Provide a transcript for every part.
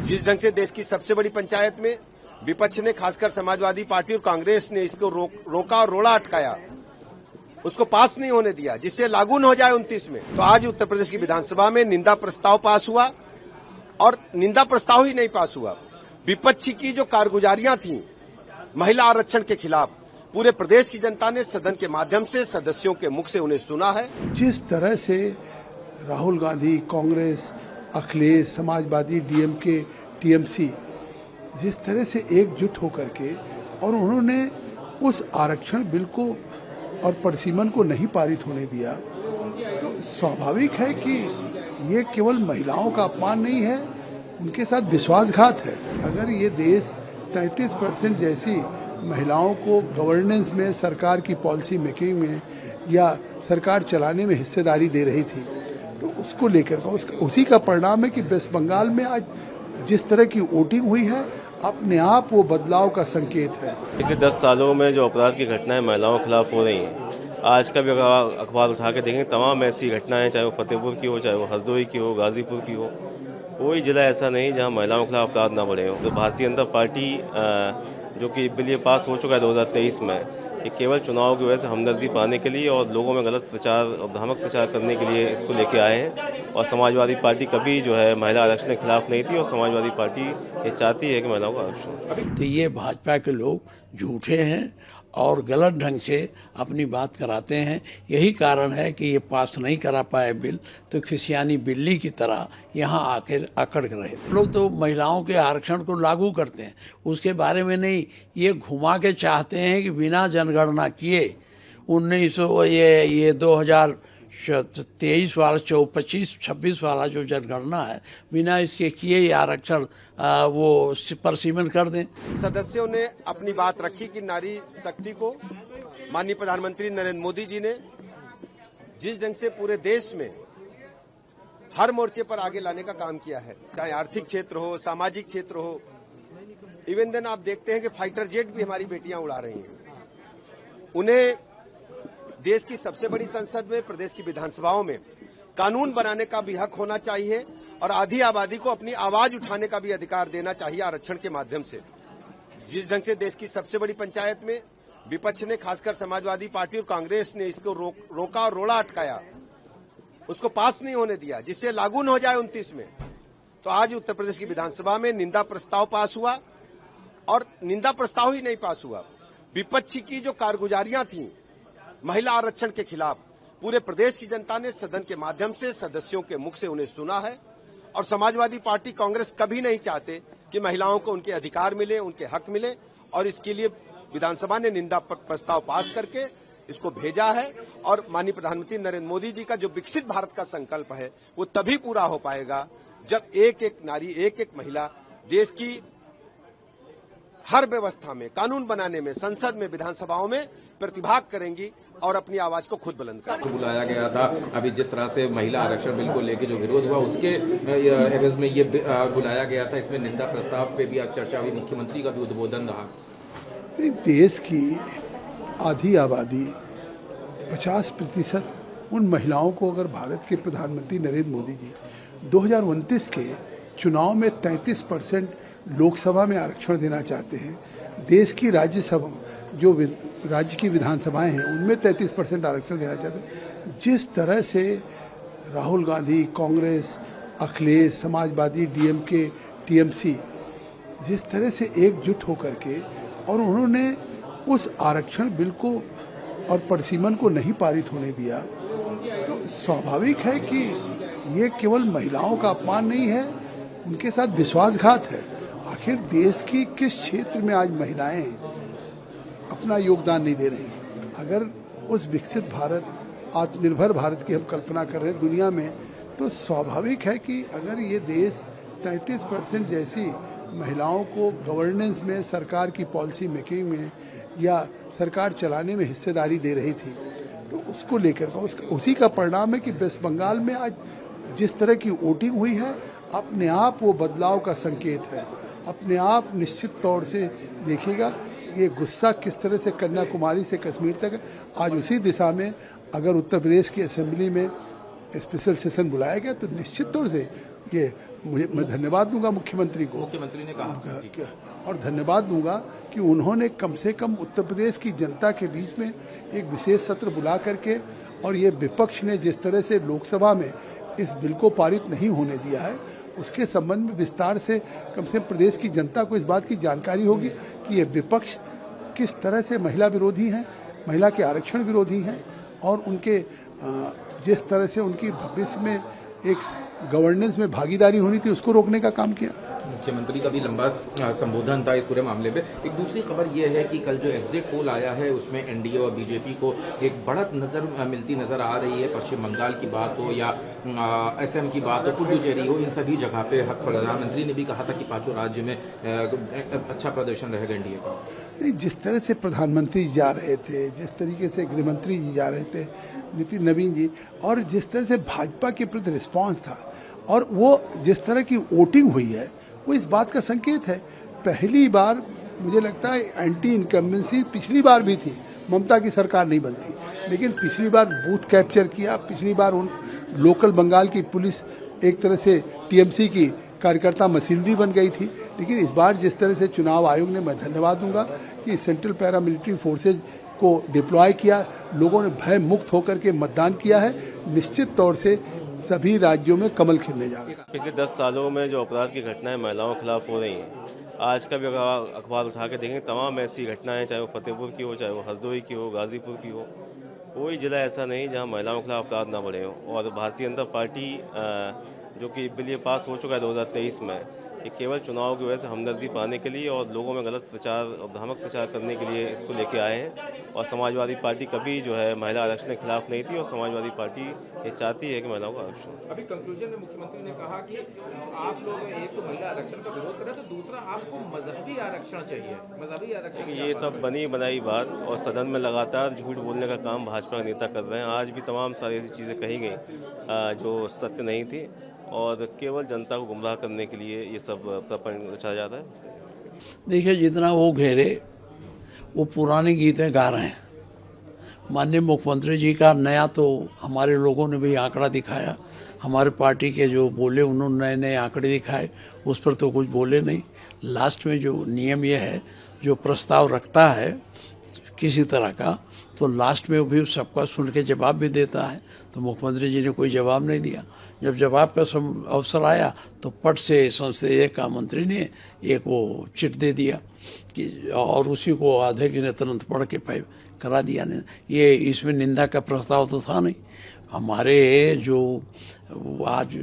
जिस ढंग से देश की सबसे बड़ी पंचायत में विपक्ष ने, खासकर समाजवादी पार्टी और कांग्रेस ने इसको रोका और रोड़ा अटकाया, उसको पास नहीं होने दिया जिससे लागू न हो जाए 29 में, तो आज उत्तर प्रदेश की विधानसभा में निंदा प्रस्ताव पास हुआ। और निंदा प्रस्ताव ही नहीं पास हुआ, विपक्ष की जो कारगुजारियां थी महिला आरक्षण के खिलाफ, पूरे प्रदेश की जनता ने सदन के माध्यम से सदस्यों के मुख से उन्हें सुना है। जिस तरह से राहुल गांधी, कांग्रेस, अखिलेश, समाजवादी, डीएमके, टीएमसी जिस तरह से एकजुट होकर के और उन्होंने उस आरक्षण बिल को और परिसीमन को नहीं पारित होने दिया, तो स्वाभाविक है कि ये केवल महिलाओं का अपमान नहीं है, उनके साथ विश्वासघात है। अगर ये देश 33% जैसी महिलाओं को गवर्नेंस में, सरकार की पॉलिसी मेकिंग में या सरकार चलाने में हिस्सेदारी दे रही थी, तो उसको लेकर उसी का परिणाम है कि वेस्ट बंगाल में आज जिस तरह की वोटिंग हुई है, अपने आप वो बदलाव का संकेत है। पिछले 10 सालों में जो अपराध की घटनाएं महिलाओं के खिलाफ हो रही हैं, आज का भी अखबार उठा के देखें, तमाम ऐसी घटनाएं, चाहे वो फतेहपुर की हो, चाहे वो हरदोई की हो, गाजीपुर की हो, कोई जिला ऐसा नहीं जहां महिलाओं के खिलाफ अपराध ना बढ़े हो। तो भारतीय जनता पार्टी जो कि बिल ये पास हो चुका है 2023 में, ये केवल चुनाव की वजह से हमदर्दी पाने के लिए और लोगों में गलत प्रचार और भ्रामक प्रचार करने के लिए इसको लेके आए हैं। और समाजवादी पार्टी कभी जो है महिला आरक्षण के खिलाफ नहीं थी और समाजवादी पार्टी ये चाहती है कि महिलाओं का आरक्षण। तो ये भाजपा के लोग झूठे हैं और गलत ढंग से अपनी बात कराते हैं। यही कारण है कि ये पास नहीं करा पाए बिल, तो खिसियानी बिल्ली की तरह यहाँ आकर अकड़ रहे थे। लोग तो महिलाओं के आरक्षण को लागू करते हैं, उसके बारे में नहीं, ये घुमा के चाहते हैं कि बिना जनगणना किए 2023 वाला 25-26 वाला जो जनगणना है, बिना इसके किए ही आरक्षण वो परसीमन कर दें। सदस्यों ने अपनी बात रखी कि नारी शक्ति को माननीय प्रधानमंत्री नरेंद्र मोदी जी ने जिस ढंग से पूरे देश में हर मोर्चे पर आगे लाने का काम किया है, चाहे आर्थिक क्षेत्र हो, सामाजिक क्षेत्र हो, इवन देन आप देखते हैं कि फाइटर जेट भी हमारी बेटियां उड़ा रही हैं। उन्हें देश की सबसे बड़ी संसद में, प्रदेश की विधानसभाओं में कानून बनाने का भी हक होना चाहिए और आधी आबादी को अपनी आवाज उठाने का भी अधिकार देना चाहिए आरक्षण के माध्यम से। जिस ढंग से देश की सबसे बड़ी पंचायत में विपक्ष ने, खासकर समाजवादी पार्टी और कांग्रेस ने इसको रोका और रोड़ा अटकाया, उसको पास नहीं होने दिया जिससे लागू न हो जाए 29 में, तो आज उत्तर प्रदेश की विधानसभा में निंदा प्रस्ताव पास हुआ। और निंदा प्रस्ताव ही नहीं पास हुआ, विपक्ष की जो कारगुजारियां थी महिला आरक्षण के खिलाफ, पूरे प्रदेश की जनता ने सदन के माध्यम से सदस्यों के मुख से उन्हें सुना है। और समाजवादी पार्टी, कांग्रेस कभी नहीं चाहते कि महिलाओं को उनके अधिकार मिले, उनके हक मिले, और इसके लिए विधानसभा ने निंदा प्रस्ताव पास करके इसको भेजा है। और माननीय प्रधानमंत्री नरेंद्र मोदी जी का जो विकसित भारत का संकल्प है, वो तभी पूरा हो पाएगा जब एक एक नारी, एक एक महिला देश की हर व्यवस्था में, कानून बनाने में, संसद में, विधानसभाओं में प्रतिभाग करेंगी और अपनी आवाज को खुद बुलंद करेंगी। तो बुलाया गया था, अभी जिस तरह से महिला आरक्षण बिल को लेकर जो विरोध हुआ, उसके एवज में ये बुलाया गया था। इसमें निंदा प्रस्ताव पे भी आज चर्चा हुई, मुख्यमंत्री का भी उद्बोधन रहा। देश की आधी आबादी 50% उन महिलाओं को अगर भारत के प्रधानमंत्री नरेंद्र मोदी जी 2029 के चुनाव में 33% लोकसभा में आरक्षण देना चाहते हैं, देश की राज्यसभा जो राज्य की विधानसभाएं हैं उनमें 33% आरक्षण देना चाहते हैं, जिस तरह से राहुल गांधी, कांग्रेस, अखिलेश, समाजवादी, डीएमके, टीएमसी जिस तरह से एकजुट होकर के और उन्होंने उस आरक्षण बिल को और परिसीमन को नहीं पारित होने दिया, तो स्वाभाविक है कि ये केवल महिलाओं का अपमान नहीं है, उनके साथ विश्वासघात है। आखिर देश की किस क्षेत्र में आज महिलाएं अपना योगदान नहीं दे रही? अगर उस विकसित भारत, आत्मनिर्भर भारत की हम कल्पना कर रहे हैं दुनिया में, तो स्वाभाविक है कि अगर ये देश 33% जैसी महिलाओं को गवर्नेंस में, सरकार की पॉलिसी मेकिंग में या सरकार चलाने में हिस्सेदारी दे रही थी, तो उसको लेकर उसी का परिणाम है कि वेस्ट बंगाल में आज जिस तरह की वोटिंग हुई है, अपने आप वो बदलाव का संकेत है। अपने आप निश्चित तौर से देखिएगा ये गुस्सा किस तरह से कन्याकुमारी से कश्मीर तक, आज उसी दिशा में अगर उत्तर प्रदेश की असेंबली में स्पेशल सेशन बुलाया गया, तो निश्चित तौर से ये मैं धन्यवाद दूंगा मुख्यमंत्री को। मुख्यमंत्री ने कहा और धन्यवाद दूंगा कि उन्होंने कम से कम उत्तर प्रदेश की जनता के बीच में एक विशेष सत्र बुला करके, और ये विपक्ष ने जिस तरह से लोकसभा में इस बिल को पारित नहीं होने दिया है, उसके संबंध में विस्तार से कम से कम प्रदेश की जनता को इस बात की जानकारी होगी कि ये विपक्ष किस तरह से महिला विरोधी हैं, महिला के आरक्षण विरोधी हैं, और उनके जिस तरह से उनकी भविष्य में एक गवर्नेंस में भागीदारी होनी थी, उसको रोकने का काम किया। मुख्यमंत्री का भी लंबा संबोधन था इस पूरे मामले पे। एक दूसरी खबर यह है कि कल जो एग्जिट पोल आया है उसमें एनडीए और बीजेपी को एक बढ़त मिलती नजर आ रही है। पश्चिम बंगाल की बात हो या असम की बात हो, पुडुचेरी हो, इन सभी जगह पे प्रधानमंत्री ने भी कहा था कि पांचों राज्य में अच्छा प्रदर्शन रहेगा एनडीए का। नहीं, जिस तरह से प्रधानमंत्री जी जा रहे थे, जिस तरीके से गृहमंत्री जी जा रहे थे, नितिन नवीन जी, और जिस तरह से भाजपा के प्रति रिस्पांस था, और वो जिस तरह की वोटिंग हुई है, वो इस बात का संकेत है। पहली बार मुझे लगता है एंटी इनकम्बेंसी पिछली बार भी थी, ममता की सरकार नहीं बनती, लेकिन पिछली बार बूथ कैप्चर किया, पिछली बार उन लोकल बंगाल की पुलिस एक तरह से टीएमसी की कार्यकर्ता मशीनरी बन गई थी। लेकिन इस बार जिस तरह से चुनाव आयोग ने, मैं धन्यवाद दूंगा कि सेंट्रल पैरामिलिट्री फोर्सेज को डिप्लॉय किया, लोगों ने भय मुक्त होकर के मतदान किया है। निश्चित तौर से सभी राज्यों में कमल खिलने जा रहे हैं। पिछले 10 सालों में जो अपराध की घटनाएं महिलाओं के खिलाफ हो रही हैं, आज का भी अखबार उठा के देखें, तमाम ऐसी घटनाएं, चाहे वो फतेहपुर की हो, चाहे वो हरदोई की हो, गाजीपुर की हो, कोई जिला ऐसा नहीं जहां महिलाओं के खिलाफ अपराध ना बढ़े हों। और भारतीय जनता पार्टी जो कि बिल ये पास हो चुका है 2023 में, ये केवल चुनाव की वजह से हमदर्दी पाने के लिए और लोगों में गलत प्रचार और भ्रामक प्रचार करने के लिए इसको लेके आए हैं। और समाजवादी पार्टी कभी जो है महिला आरक्षण के खिलाफ नहीं थी, और समाजवादी पार्टी ये चाहती है कि महिलाओं का आरक्षण। अभी कंक्लूजन में मुख्यमंत्री ने कहा कि आप लोग एक तो महिला आरक्षण का विरोध करें, तो दूसरा आपको मजहबी आरक्षण चाहिए। मजहबी आरक्षण ये सब बनी बनाई बात, और सदन में लगातार झूठ बोलने का काम भाजपा के नेता कर रहे हैं। आज भी तमाम सारी ऐसी चीज़ें कही गई जो सत्य नहीं थी, और केवल जनता को गुमराह करने के लिए ये सब प्रपंच रचा जाता है। देखिए, जितना वो घेरे वो पुरानी गीतें गा रहे हैं। माननीय मुख्यमंत्री जी का नया तो हमारे लोगों ने भी आंकड़ा दिखाया, हमारे पार्टी के जो बोले उन्होंने नए नए आंकड़े दिखाए, उस पर तो कुछ बोले नहीं। लास्ट में जो नियम ये है, जो प्रस्ताव रखता है किसी तरह का, तो लास्ट में वो भी सबका सुन के जवाब भी देता है। तो मुख्यमंत्री जी ने कोई जवाब नहीं दिया। जब जवाब का अवसर आया तो पट से संसदीय का मंत्री ने एक वो चिट दे दिया कि, और उसी को अध्यक्ष ने तुरंत पढ़ के करा दिया। ये इसमें निंदा का प्रस्ताव तो था नहीं। हमारे जो आज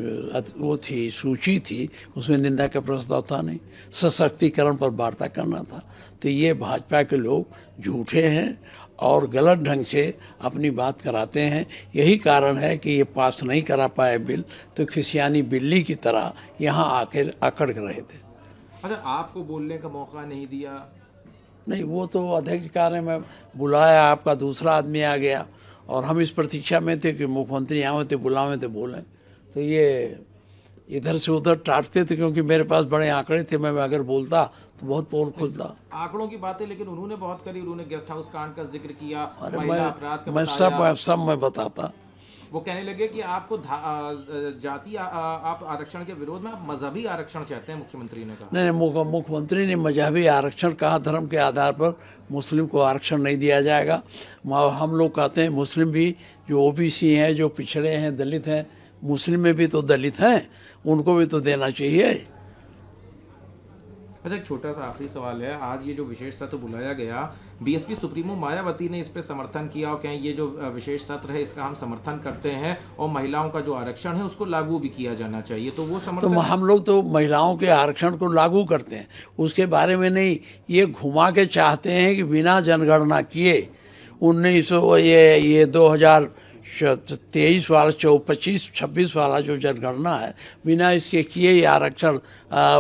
वो थी सूची थी, उसमें निंदा का प्रस्ताव था नहीं। सशक्तिकरण पर वार्ता करना था। तो ये भाजपा के लोग झूठे हैं और गलत ढंग से अपनी बात कराते हैं। यही कारण है कि ये पास नहीं करा पाए बिल, तो खिसियानी बिल्ली की तरह यहाँ आकर अकड़ रहे थे। अच्छा, आपको बोलने का मौका नहीं दिया? नहीं, वो तो अध्यक्ष कार्य में बुलाया, आपका दूसरा आदमी आ गया, और हम इस प्रतीक्षा में थे कि मुख्यमंत्री आए थे, बुलावे थे, बोलें। तो ये इधर से उधर टाटते थे, क्योंकि मेरे पास बड़े आंकड़े थे। मैं अगर बोलता तो बहुत पोल खुलता। आंकड़ों की बातें लेकिन उन्होंने बहुत करी। उन्होंने गेस्ट हाउस कांड का जिक्र किया, अरे मैं सब मैं बताता। वो कहने लगे कि आपको जाति आप आरक्षण के विरोध में, आप मजहबी आरक्षण चाहते हैं, मुख्यमंत्री ने कहा। नहीं, मुख्यमंत्री ने मजहबी आरक्षण कहा। धर्म के आधार पर मुस्लिम को आरक्षण नहीं दिया जाएगा। हम लोग कहते हैं मुस्लिम भी जो ओबीसी हैं, जो पिछड़े हैं, दलित हैं, मुस्लिम में भी तो दलित हैं, उनको भी तो देना चाहिए। अच्छा, एक छोटा सा आखिरी सवाल है। आज ये जो विशेष सत्र बुलाया गया, बीएसपी सुप्रीमो मायावती ने इस पे समर्थन किया और कहें ये जो विशेष सत्र है इसका हम समर्थन करते हैं, और महिलाओं का जो आरक्षण है उसको लागू भी किया जाना चाहिए। तो वो समर्थन, तो हम लोग तो महिलाओं के आरक्षण को लागू करते हैं, उसके बारे में नहीं। ये घुमा के चाहते हैं कि बिना जनगणना किए 2023 वाला 25-26 वाला जो जनगणना है, बिना इसके किए ये आरक्षण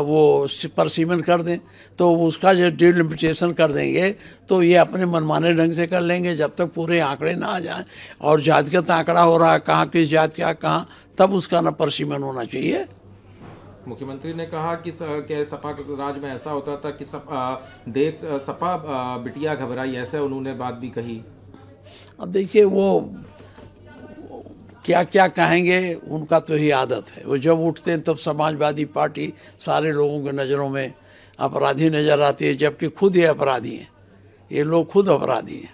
वो पर सीमन कर दें, तो उसका जो डिलिमिटेशन कर देंगे तो ये अपने मनमाने ढंग से कर लेंगे जब तक पूरे आंकड़े ना आ जाएं। और जातिगत आंकड़ा हो रहा है, कहाँ किस जाति का कहाँ, तब उसका न परसीमन होना चाहिए। मुख्यमंत्री ने कहा कि सपा राज में ऐसा होता था कि सपा बिटिया घबराई, ऐसे उन्होंने बात भी कही। अब देखिए, वो क्या क्या कहेंगे, उनका तो ही आदत है। वो जब उठते हैं तब समाजवादी पार्टी सारे लोगों के नज़रों में अपराधी नज़र आती है, जबकि खुद ये अपराधी हैं, ये लोग खुद अपराधी हैं।